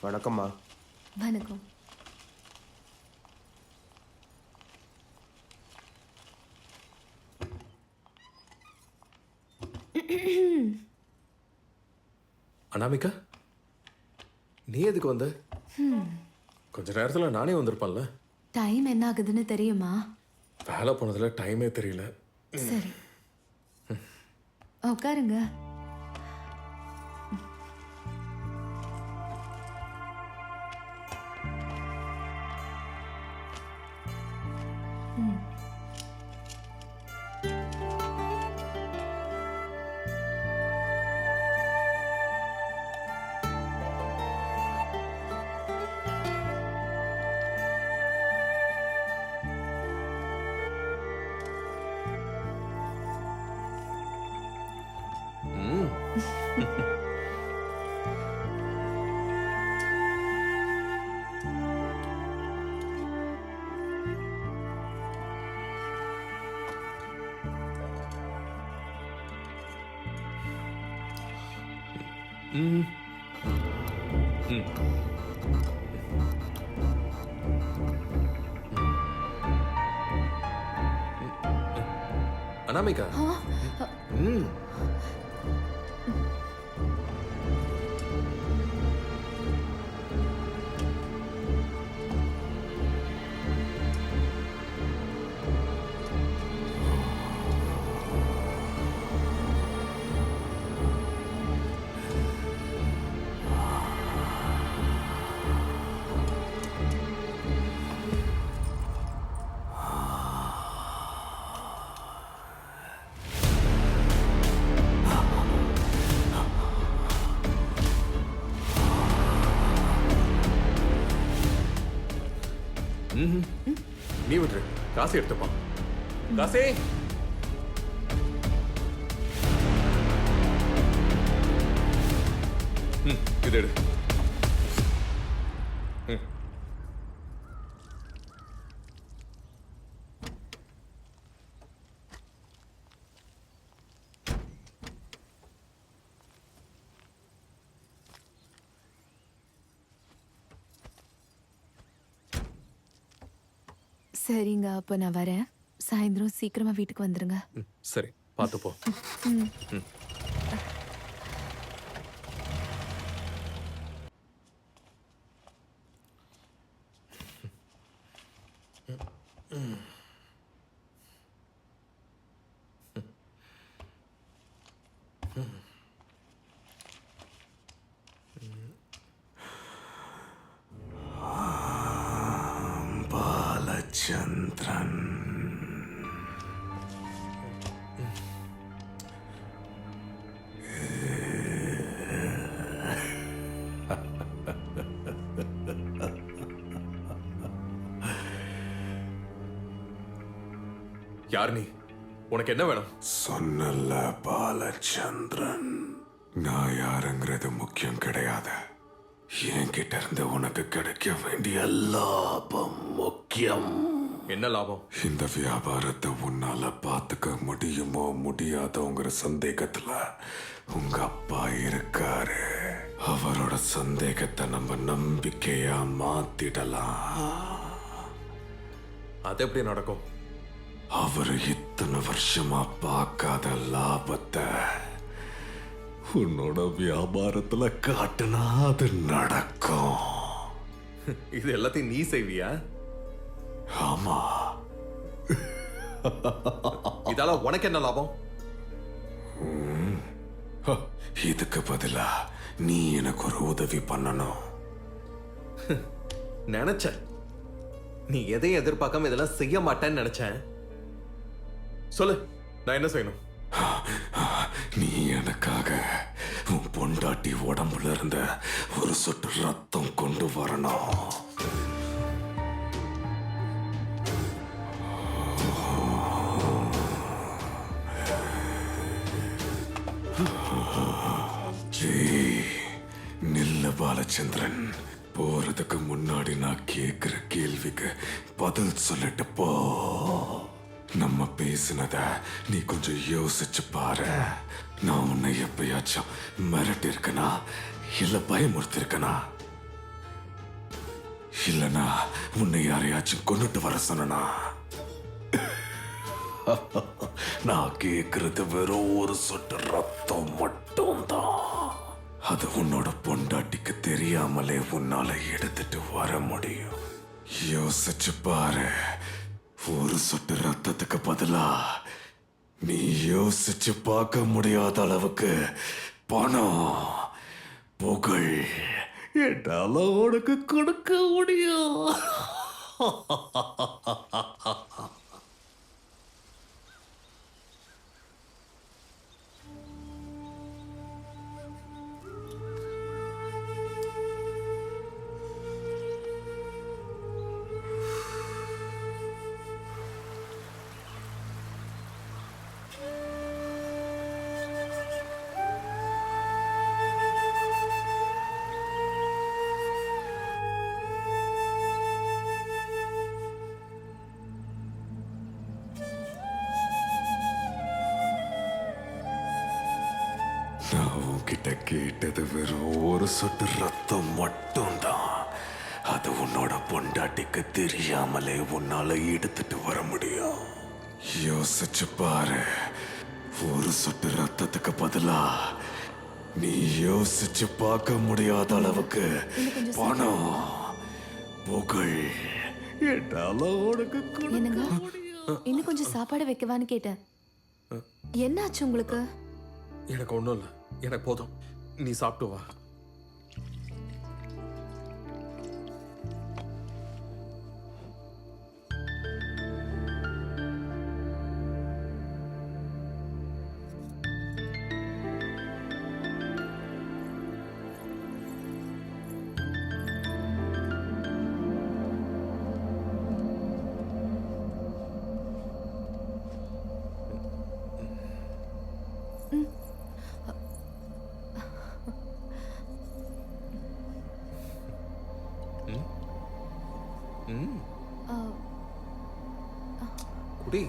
வணக்கம்மா. வணக்கம். அனாமிகா, நீ எதுக்கு வந்த? கொஞ்ச நேரத்தில் நானே வந்திருப்பேன்ல. டைம் என்ன ஆகுதுன்னு தெரியுமா? வேலை போனதுல டைமே தெரியல. சரி, உட்காருங்க. அனாமிகா, நீ விட்டுரு, காசு எடுத்துப்பான். காசே, இது எடு. சரிங்க, அப்ப நான் வரேன். சாயந்தரம் சீக்கிரமா வீட்டுக்கு வந்துருங்க. சரி, பார்த்து போ. பாலச்சந்திரன், யார் நீ? உனக்கு என்ன வேணும்? சொன்னல பாலச்சந்திரன், நான் யாருங்கிறது முக்கியம் கிடையாது. என்கிட்ட இருந்து உனக்கு கிடைக்க வேண்டிய லாபம் முக்கியம். என்ன லாபம்? இந்த வியாபாரத்தை உன்னால பாத்துக்க முடியுமோ முடியாதோங்கிற சந்தேகத்துல உங்க அப்பா இருக்காரு. அவரோட சந்தேகத்தை நம்ம நம்பிக்கையா மாத்திடலாம். அது எப்படி நடக்கும்? அவர் இத்தனை வருஷமா பார்க்காத லாபத்தை உன்னோட வியாபாரத்துல காட்டுனா அது நடக்கும். இது எல்லாத்தையும் நீ செய்வியா? ஆமா. இதால உனக்கு என்ன லாபம்? இதுக்கு பதிலா நீ எனக்கு ஒரு உதவி பண்ணணும். நினைச்சேன் நீ எதையும் எதிர்பார்க்காம இதெல்லாம் செய்ய மாட்டேன்னு நினைச்சேன். சொல்லு, நான் என்ன செய்யணும்? நீ எனக்காக உன் பொண்டாட்டி உடம்புல இருந்த ஒரு சொட்டு ரத்தம் கொண்டு வரணும். நில்ல பாலச்சந்திரன், போறதுக்கு முன்னாடி நான் கேக்குற கேள்விக்கு பதில் சொல்லிட்டு போ. நம்ம பேசினத நீ கொஞ்சம் யோசிச்சு பாரு. நான் உன்னை எப்பயாச்சும் மிரட்டி இருக்கனா இல்ல பயமுறுத்தி இருக்கனா? இல்லனா உன்னை யாரையாச்சும் கொண்டுட்டு வர சொன்னா நான் கேக்குறது வெறும் ஒரு சொட்டு ரத்தம் மட்டும்தான். அது உன்னோட பொண்டாட்டிக்கு தெரியாமலே உன்னால எடுத்துட்டு வர முடியும். யோசிச்சு பாரு, ஒரு சொட்டு ரத்தத்துக்கு பதிலா நீ யோசிச்சு பார்க்க முடியாத அளவுக்கு பணம், புகழ் என்னால உனக்கு கொடுக்க முடியும். நான் உன்கிட்ட கேட்டது வெறும் ஒரு சொட்டு ரத்தம் மட்டும்தான். அது உன்னோட பொண்டாட்டிக்கு தெரியாமலே உன்னால எடுத்துட்டு வர முடியும். யோசிச்சு பாரு, ஒரு சொட்டு ரத்தத்துக்கு பதிலா நீ யோசிச்சு பார்க்க முடியாத அளவுக்கு பணம், புகழ் என்னால உனக்கு என்னங்க கொடுக்க முடியும். இன்னும் கொஞ்சம் சாப்பாடு வைக்கவான்னு கேட்டேன். என்னாச்சு உங்களுக்கு? எனக்கு ஒன்றும் இல்லை, எனக்கு போதும். நீ சாப்பிட்டு வா. குடி.